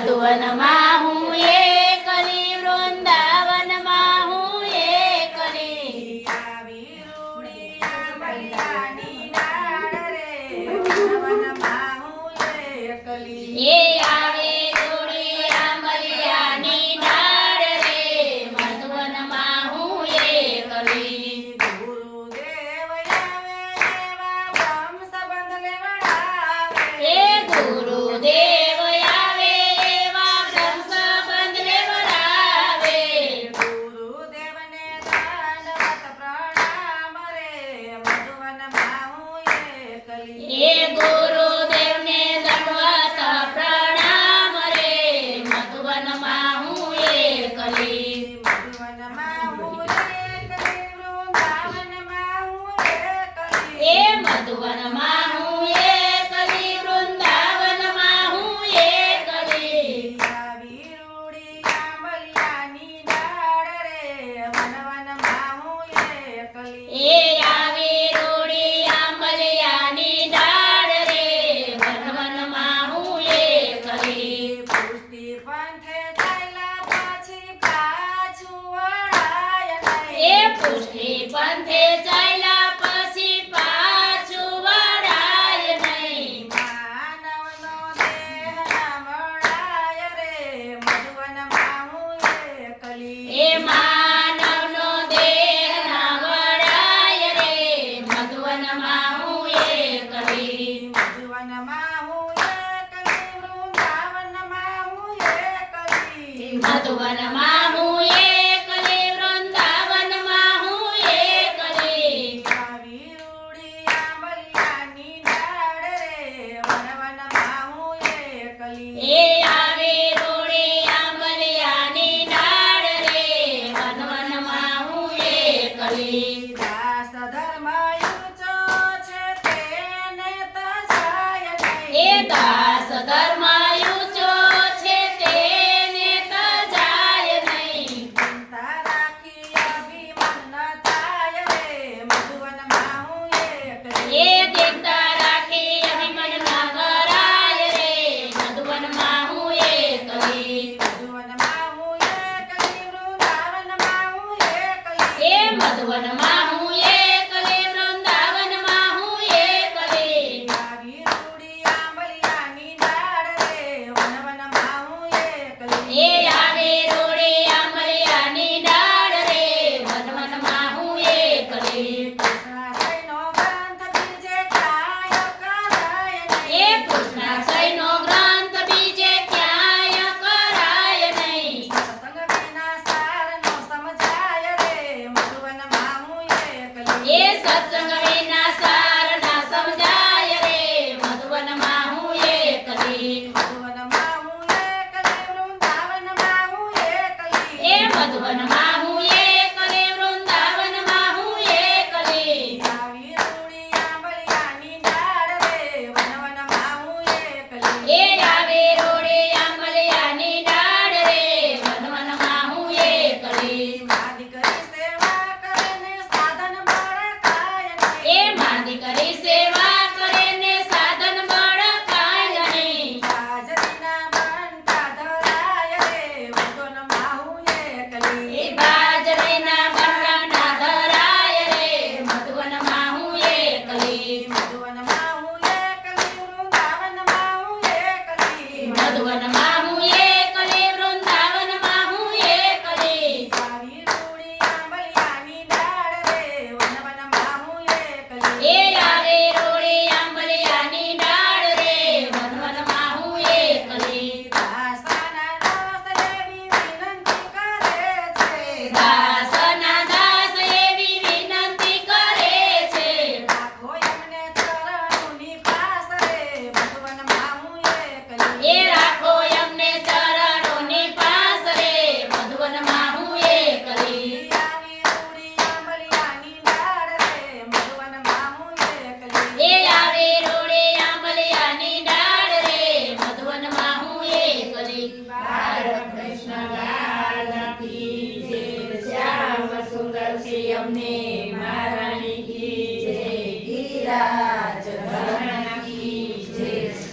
મધુવનમાં હું એકલી, વૃંદાવનમાં હું એકલી. આવી રૂડી આંબલિયાની ડાળ રે, વનવનમાં હું એકલી. એ આવે જોડી આંબલિયાની ડાળ રે, મધુવનમાં હું એકલી. ગુરુદેવ આવે એવા બ્રહ્મ સંબંધ લેવડાવે. એ ગુરુદેવ આવે એવા બ્રહ્મ સંબંધ લેવડાવે. ગુરુદેવને દંડવત પ્રણામ રે, મધુવનમાં હું એકલી. એ ગુરુદેવને દંડવત પ્રણામ રે, મધુવનમાં હું એકલી. મધુવનમાં હું એકલી, વૃંદાવનમાં હું એકલી. એ મધુવનમાં હું એકલી, વૃંદાવનમાં હું એકલી. આવી રૂડી આંબલિયાની ડાળ રે, વનવનમાં હું એકલી. એ આવી રૂડી આંબલિયાની ડાળ રે, વનવનમાં હું એકલી. પુષ્ટિ પંથે ચાલ્યા પછી પાછું વળાય નહીં. એ પુષ્ટિ પંથે ચાલ્યા પછી પાછું વળાય નહીં. માનવનો દેહ ના મળાય રે, મધુવનમાં હું એકલી. એ માનવનો દેહ ના વળાય રે, મધુવનમાં હું એકલી. મધુવનમાં હું એકલી, વૃંદાવનમાં હું એકલી. મધુવનમાં હું એકલી, વૃંદાવનમાં હું એકલી. આવી રૂડી આંબલિયાની ડાળ રે, વનવનમાં હું એકલી. એ આવે રૂડી આંબલિયાની ડાળ રે, વનવનમાં હું એકલી. દાસ ધર્મ ઊંચો છે તેને તજાય નહીં. એ દાસ ધર્મ ઊંચો છે તેને તજાય નહીં. ચિંતા રાખી અભિમાન ન થાય રે, મધુવનમાં હું એકલી. એ દીકતા રાખી અભિમાન ના કરાય રે, મધુવનમાં હું એકલી. મધુવનમાં હું એકલી, વૃંદાવનમાં હું એકલી. એ મધુવનમાં હું એકલી, વૃંદાવનમાં હું એકલી. આવી રૂડી આંબલિયાની ડાળ રે, વનવનમાં હું એકલી. એ આવે રૂડી આંબલિયાની ડાળ રે, વનવનમાં હું એકલી. કૃષ્ણાશયનો ગ્રંથ બીજે ક્યાંય કરાય નહીં. એ કૃષ્ણાશયનો ગ્રંથ બીજે ક્યાંય કરાય નહીં. સત્સંગ વિના સાર ન સમજાય રે, મધુવનમાં હું એકલી. એ સત્સંગ વિના સાર ના સમજાય રે, મધુવનમાં હું એકલી. મધુવનમાં હું એકલી, વૃંદાવનમાં હું એકલી. એ મધુવનમાં હું એકલી, વૃંદાવનમાં હું એકલી. આવી રૂડી આંબલિયાની ડાળ રે, વનવનમાં હું એકલી. એ આવે રોડે આંબલિયાની ડાળ રે, વનવનમાં હું એકલી. મા દીકરી સેવા કરે ને સાધન બળકાય નહીં. એ મા દીકરી સેવા કરે ને સાધન બળ કાંઈ નહીં. બાજરીના બંટા ધરાય રે, વનવનમાં હું એ એકલી. બાજરીના બંગલા ધરાય રે, મધુવનમાં હું એકલી. મધુવનમાં હું એકલી, વૃંદાવનમાં હું એકલી. મધુવનમાં હું એકલી, વૃંદાવનમાં હું એકલી. આવી રૂડી આંબલિયાની ડાળ રે, વનવનમાં હું એકલી. એ આવે રોડે આંબલિયાની ડાળ રે, વનવનમાં હું એકલી. દાસના દાસ એવી વિનંતી કરે છે. દાસના દાસ એવી વિનંતી કરે છે. રાખો એમને ચરણોની પાસ રે, મધુવનમાં હું એકલી. એ રાખો એમને ચરણોની પાસ રે, મધુવનમાં હું એકલી. આવી રૂડી આંબલિયાની ડાળ રે, મધુવનમાં હું એકલી. એ આવે રોડે આંબલિયાની ડાળ રે, મધુવનમાં હું એકલી. બાળકૃષ્ણ લાલ કી જય, શ્યામ સુંદર શ્રી અમને મહારાણી કી જય. ગિરિરાજ